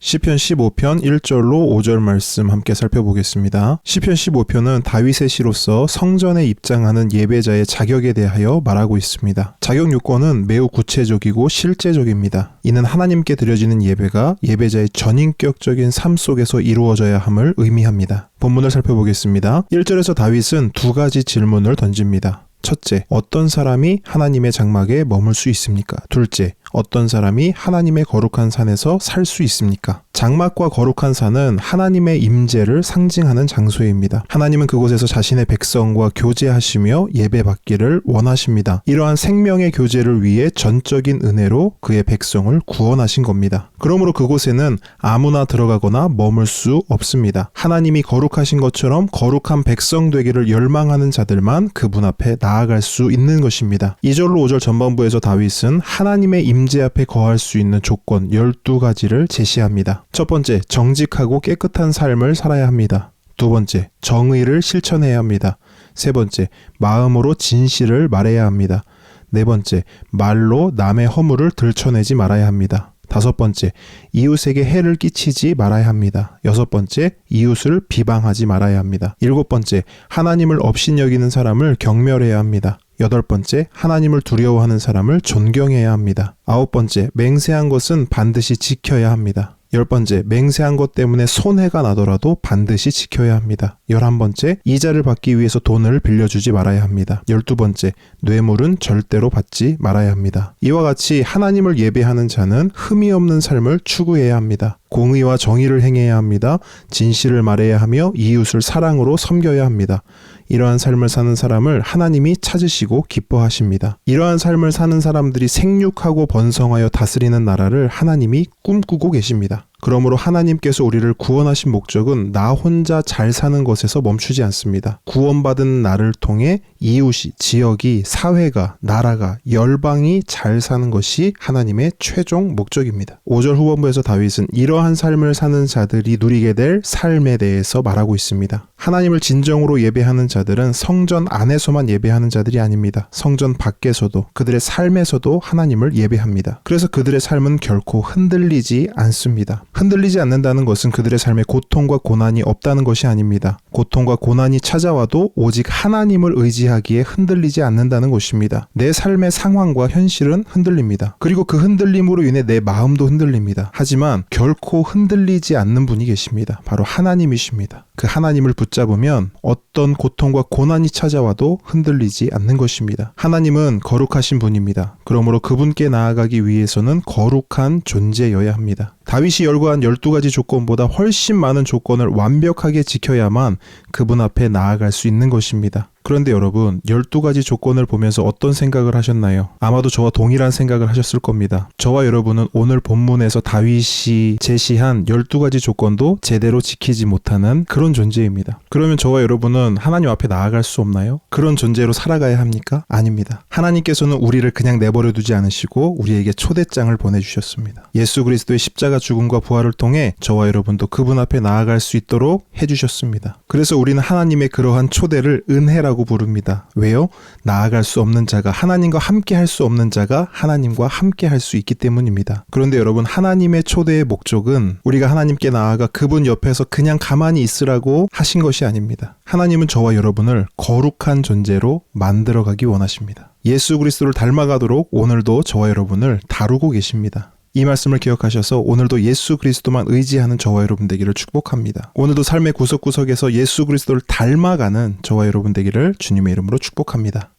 시편 15편 1절로 5절 말씀 함께 살펴보겠습니다. 시편 15편은 다윗의 시로서 성전에 입장하는 예배자의 자격에 대하여 말하고 있습니다. 자격 요건은 매우 구체적이고 실제적입니다. 이는 하나님께 드려지는 예배가 예배자의 전인격적인 삶 속에서 이루어져야 함을 의미합니다. 본문을 살펴보겠습니다. 1절에서 다윗은 두 가지 질문을 던집니다. 첫째, 어떤 사람이 하나님의 장막에 머물 수 있습니까? 둘째, 어떤 사람이 하나님의 거룩한 산에서 살 수 있습니까? 장막과 거룩한 산은 하나님의 임재를 상징하는 장소입니다. 하나님은 그곳에서 자신의 백성과 교제하시며 예배받기를 원하십니다. 이러한 생명의 교제를 위해 전적인 은혜로 그의 백성을 구원하신 겁니다. 그러므로 그곳에는 아무나 들어가거나 머물 수 없습니다. 하나님이 거룩하신 것처럼 거룩한 백성 되기를 열망하는 자들만 그분 앞에 나아갈 수 있는 것입니다. 2절로 5절 전반부에서 다윗은 하나님의 임재 앞에 거할 수 있는 조건 12가지를 제시합니다. 첫 번째, 정직하고 깨끗한 삶을 살아야 합니다. 두 번째, 정의를 실천해야 합니다. 세 번째, 마음으로 진실을 말해야 합니다. 네 번째, 말로 남의 허물을 들춰내지 말아야 합니다. 다섯 번째, 이웃에게 해를 끼치지 말아야 합니다. 여섯 번째, 이웃을 비방하지 말아야 합니다. 일곱 번째, 하나님을 업신여기는 사람을 경멸해야 합니다. 여덟 번째, 하나님을 두려워하는 사람을 존경해야 합니다. 아홉 번째, 맹세한 것은 반드시 지켜야 합니다. 열 번째, 맹세한 것 때문에 손해가 나더라도 반드시 지켜야 합니다. 11번째, 이자를 받기 위해서 돈을 빌려주지 말아야 합니다. 12번째, 뇌물은 절대로 받지 말아야 합니다. 이와 같이 하나님을 예배하는 자는 흠이 없는 삶을 추구해야 합니다. 공의와 정의를 행해야 합니다. 진실을 말해야 하며 이웃을 사랑으로 섬겨야 합니다. 이러한 삶을 사는 사람을 하나님이 찾으시고 기뻐하십니다. 이러한 삶을 사는 사람들이 생육하고 번성하여 다스리는 나라를 하나님이 꿈꾸고 계십니다. 그러므로 하나님께서 우리를 구원하신 목적은 나 혼자 잘 사는 것에서 멈추지 않습니다. 구원받은 나를 통해 이웃이, 지역이, 사회가, 나라가, 열방이 잘 사는 것이 하나님의 최종 목적입니다. 5절 후반부에서 다윗은 이러한 삶을 사는 자들이 누리게 될 삶에 대해서 말하고 있습니다. 하나님을 진정으로 예배하는 자들은 성전 안에서만 예배하는 자들이 아닙니다. 성전 밖에서도, 그들의 삶에서도 하나님을 예배합니다. 그래서 그들의 삶은 결코 흔들리지 않습니다. 흔들리지 않는다는 것은 그들의 삶에 고통과 고난이 없다는 것이 아닙니다. 고통과 고난이 찾아와도 오직 하나님을 의지하기에 흔들리지 않는다는 것입니다. 내 삶의 상황과 현실은 흔들립니다. 그리고 그 흔들림으로 인해 내 마음도 흔들립니다. 하지만 결코 흔들리지 않는 분이 계십니다. 바로 하나님이십니다. 그 하나님을 붙잡으면 어떤 고통과 고난이 찾아와도 흔들리지 않는 것입니다. 하나님은 거룩하신 분입니다. 그러므로 그분께 나아가기 위해서는 거룩한 존재여야 합니다. 다윗이 열거한 12가지 조건보다 훨씬 많은 조건을 완벽하게 지켜야만 그분 앞에 나아갈 수 있는 것입니다. 그런데 여러분, 12가지 조건을 보면서 어떤 생각을 하셨나요? 아마도 저와 동일한 생각을 하셨을 겁니다. 저와 여러분은 오늘 본문에서 다윗이 제시한 12가지 조건도 제대로 지키지 못하는 그런 존재입니다. 그러면 저와 여러분은 하나님 앞에 나아갈 수 없나요? 그런 존재로 살아가야 합니까? 아닙니다. 하나님께서는 우리를 그냥 내버려 두지 않으시고 우리에게 초대장을 보내주셨습니다. 예수 그리스도의 십자가 죽음과 부활을 통해 저와 여러분도 그분 앞에 나아갈 수 있도록 해주셨습니다. 그래서 우리는 하나님의 그러한 초대를 은혜라고 부릅니다. 왜요? 나아갈 수 없는 자가, 하나님과 함께 할 수 없는 자가 하나님과 함께 할 수 있기 때문입니다. 그런데 여러분, 하나님의 초대의 목적은 우리가 하나님께 나아가 그분 옆에서 그냥 가만히 있으라고 하신 것이 아닙니다. 하나님은 저와 여러분을 거룩한 존재로 만들어가기 원하십니다. 예수 그리스도를 닮아가도록 오늘도 저와 여러분을 다루고 계십니다. 이 말씀을 기억하셔서 오늘도 예수 그리스도만 의지하는 저와 여러분 되기를 축복합니다. 오늘도 삶의 구석구석에서 예수 그리스도를 닮아가는 저와 여러분 되기를 주님의 이름으로 축복합니다.